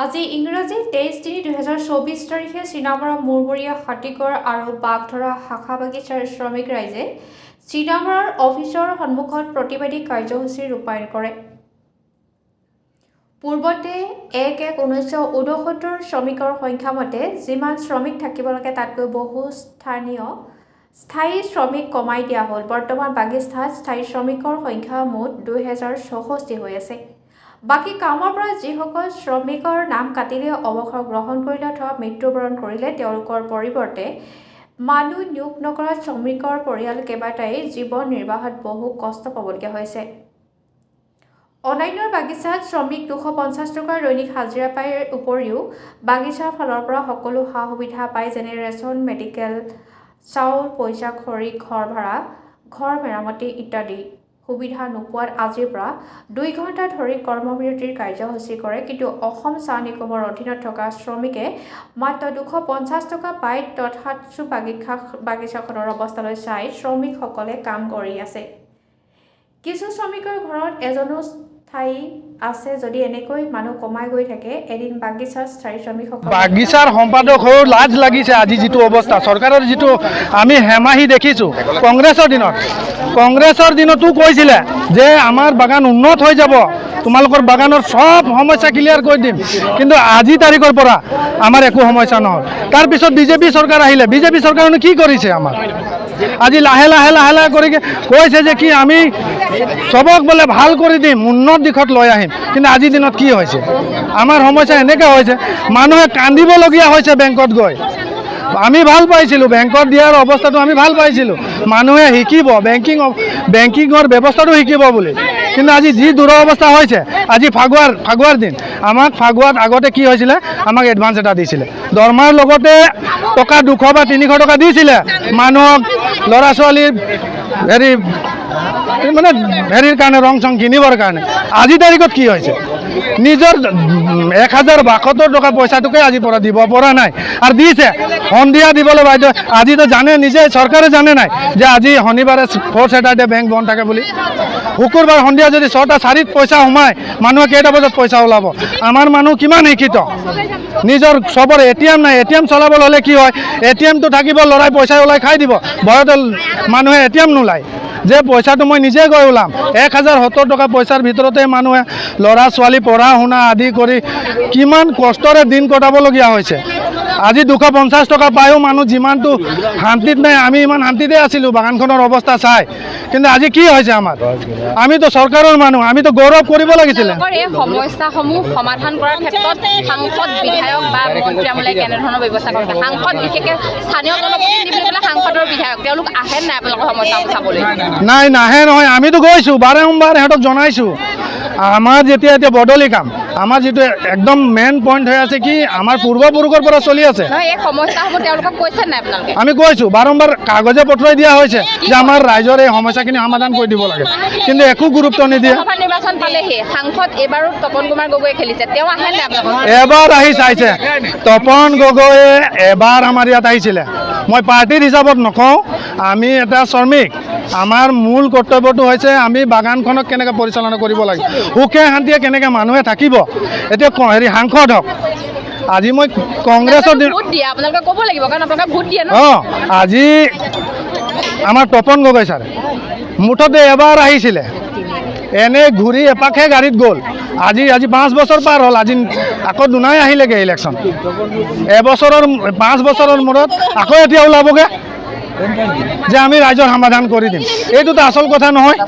আজি ইংৰাজী 23/3/2024 তাৰিখে চীনামৰা মুৰমুৰীয়া হাতীগড় আৰু বাগধৰা শাখা বাগিচাৰ শ্ৰমিক ৰাইজে চীনামৰাৰ অফিচৰ সন্মুখত প্ৰতিবাদী কাৰ্যসূচী ৰূপায়ণ কৰে। পূৰ্বতে 1/1/1969 শ্ৰমিকৰ সংখ্যা মতে যিমান শ্ৰমিক থাকিব লাগে তাতকৈ বহু স্থায়ী শ্ৰমিক কমাই দিয়া হ'ল। বৰ্তমান বাগিচাত স্থায়ী শ্ৰমিকৰ সংখ্যা মুঠ 2064 হৈ আছে। বাকী কামৰ পৰা যিসকল শ্ৰমিকৰ নাম কাটিলে, অৱসৰ গ্ৰহণ কৰিলে অথবা মৃত্যুবৰণ কৰিলে, তেওঁলোকৰ পৰিৱৰ্তে মানুহ নিয়োগ নকৰাত শ্ৰমিকৰ পৰিয়াল কেইবাটাই জীৱন নিৰ্বাহত বহু কষ্ট পাবলগীয়া হৈছে। অন্যান্য বাগিচাত শ্ৰমিক 250 টকাৰ দৈনিক হাজিৰা পায়। উপৰিও বাগিচাৰ ফালৰ পৰা সকলো সা-সুবিধা পায়, যেনে ৰেচন, মেডিকেল, চাউল, পইচা, খৰি, ঘৰ ভাড়া, ঘৰ মেৰামতি ইত্যাদি। সুবিধা নোপোৱাত আজিৰ পৰা 2 ঘণ্টা ধৰি কৰ্মবিৰতিৰ কাৰ্যসূচী কৰে। কিন্তু অসম চাহ নিগমৰ অধীনত থকা শ্ৰমিকে মাত্ৰ 250 টকা পায়। তথাপিও বাগিচাখনৰ অৱস্থালৈ চাই শ্ৰমিকসকলে কাম কৰি আছে। কিছু শ্ৰমিকৰ ঘৰত এজনো স্থায়ী আছে। যদি এনেকৈ মানুহ কমাই গৈ থাকে, এদিন বাগিচাৰ স্থায়ী শ্ৰমিকসকল বাগিচাৰ সম্পাদক হৈ লাজ লাগিছে। আজি যিটো অৱস্থা চৰকাৰৰ, যিটো আমি হেমাহি দেখিছোঁ কংগ্ৰেছৰ দিনতো কৈছিলে যে আমাৰ বাগান উন্নত হৈ যাব, তোমালোকৰ বাগানৰ সব সমস্যা ক্লিয়াৰ কৰি দিম। কিন্তু আজি তাৰিখৰ পৰা আমাৰ একো সমস্যা নহ'ল। তাৰপিছত বিজেপি চৰকাৰ আহিলে। বিজেপি চৰকাৰে কি কৰিছে? আমাৰ আজি লাহে লাহে কৰি কৈছে যে কি আমি চবক বোলে ভাল কৰি দিম, উন্নত দিশত লৈ আহিম। কিন্তু আজিৰ দিনত কি হৈছে? আমাৰ সমস্যা এনেকৈ হৈছে, মানুহে কান্দিবলগীয়া হৈছে বেংকত গৈ। আমি ভাল পাইছিলোঁ, বেংকত দিয়াৰ অৱস্থাটো আমি ভাল পাইছিলোঁ, মানুহে শিকিব বেংকিঙৰ ব্যৱস্থাটো শিকিব বুলি। কিন্তু আজি যি দুৰৱস্থা হৈছে, আজি ফাগুৱাৰ দিন, আমাক ফাগুৱাত আগতে কি হৈছিলে, আমাক এডভান্স এটা দিছিলে, দৰমহাৰ লগতে টকা 200 বা 300 টকা দিছিলে মানুহক, ল'ৰা ছোৱালীৰ হেৰিৰ কাৰণে, ৰং চং কিনিবৰ কাৰণে। আজিৰ তাৰিখত কি হৈছে? নিজৰ 1072 টকা পইচাটোকে আজিৰ পৰা দিব পৰা নাই, আৰু দিছে সন্ধিয়া দিবলৈ বাধ্য। আজিতো জানে, নিজে চৰকাৰে জানে নাই যে আজি শনিবাৰে 4th ছেটাৰডে বেংক বন্ধ থাকে বুলি। শুকুৰবাৰ সন্ধিয়া যদি 6:04 পইচা সোমায়, মানুহে কেইটা বজাত পইচা ওলাব? আমাৰ মানুহ কিমান শিক্ষিত, নিজৰ চবৰে ATM নাই। ATM চলাবলৈ হ'লে কি হয়, ATMটো থাকিব, ল'ৰাই পইচা ওলাই খাই দিব। ভয়তে মানুহে ATM নোলায় যে পইচাটো মই নিজে গৈ ওলাম। 1070 টকা পইচাৰ ভিতৰতে মানুহে ল'ৰা ছোৱালী পঢ়া শুনা আদি কৰি কিমান কষ্টৰে দিন কটাবলগীয়া হৈছে। আজি 250 টকা পায়ো মানুহ যিমানটো শান্তিত নাই, আমি ইমান শান্তিতে আছিলোঁ বাগানখনৰ অৱস্থা চাই। কিন্তু আজি কি হৈছে আমাৰ? আমিতো চৰকাৰৰ মানুহ, আমিতো গৌৰৱ কৰিব লাগিছিলে। এই সমস্যাসমূহ সমাধান কৰাৰ ক্ষেত্ৰত সাংসদ, বিধায়ক বা মন্ত্ৰী আমলে কেনেধৰণৰ ব্যৱস্থা কৰিছে? সাংসদ, বিশেষকৈ স্থানীয় জনপ্ৰতিনিধি বুলি ক'লে সাংসদৰ বিধায়ক, তেওঁলোক আহে নাই আপোনালোকৰ সমস্যাবোৰ চাবলৈ? নাই, নাহে নহয়। আমিতো গৈছোঁ বাৰম্বাৰ, সিহঁতক জনাইছোঁ। আমাৰ যেতিয়া বদলি কাম, আমাৰ যিটো একদম মেইন পইণ্ট হৈ আছে কি, আমাৰ পূৰ্বপুৰুষৰ পৰা চলি আছে। এই সমস্যাসমূহ তেওঁলোকক কৈছে নাই আপোনালোকে? আমি কৈছোঁ বাৰম্বাৰ, কাগজে পঠুৱাই দিয়া হৈছে যে আমাৰ ৰাইজৰ এই সমস্যাখিনি সমাধান কৰি দিব লাগে, কিন্তু একো গুৰুত্ব নিদিয়ে। লোকসভা নিৰ্বাচন পালেহি, সাংসদ এইবাৰো তপন কুমাৰ গগৈয়ে খেলিছে, তেওঁ আহে নাই আপোনালোকৰ? এবাৰ আহি চাইছে। তপন গগৈয়ে এবাৰ আমাৰ ইয়াত আহিছিলে। মই পাৰ্টিৰ হিচাপত নকওঁ, আমি এটা শ্ৰমিক, আমাৰ মূল কৰ্তব্যটো হৈছে আমি বাগানখনক কেনেকৈ পৰিচালনা কৰিব লাগে, সুখে শান্তিয়ে কেনেকৈ মানুহে থাকিব। এতিয়া সাংসদ হওক, আজি মই কংগ্ৰেছৰ ভোট দিয়ে, আপোনালোকে ক'ব লাগিব, কাৰণ আপোনালোকে ভোট দিয়ে ন। আজি আমাৰ তপন গগৈ ছাৰ মুঠতে এবাৰ আহিছিলে, এনে ঘূৰি এপাকহে গাড়ীত গ'ল। আজি 5 বছৰ পাৰ হ'ল, আজি আকৌ দুনাই আহিলেগৈ ইলেকশ্যন। 5 বছৰৰ মূৰত আকৌ এতিয়া ওলাবগৈ যে আমি ৰাইজৰ সমাধান কৰি দিম। এইটোতো আচল কথা নহয়।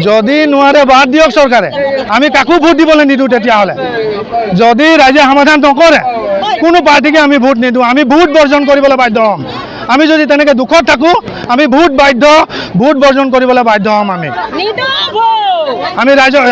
যদি নোৱাৰে বাদ দিয়ক চৰকাৰে, আমি কাকো ভোট দিবলৈ নিদিওঁ। তেতিয়াহ'লে যদি ৰাইজে সমাধান নকৰে, কোনো পাৰ্টিকে আমি ভোট নিদিওঁ, আমি ভোট বৰ্জন কৰিবলৈ বাধ্য হ'ম। আমি যদি তেনেকৈ দুখত থাকোঁ, আমি ভোট বৰ্জন কৰিবলৈ বাধ্য হ'ম। আমি ৰাইজৰ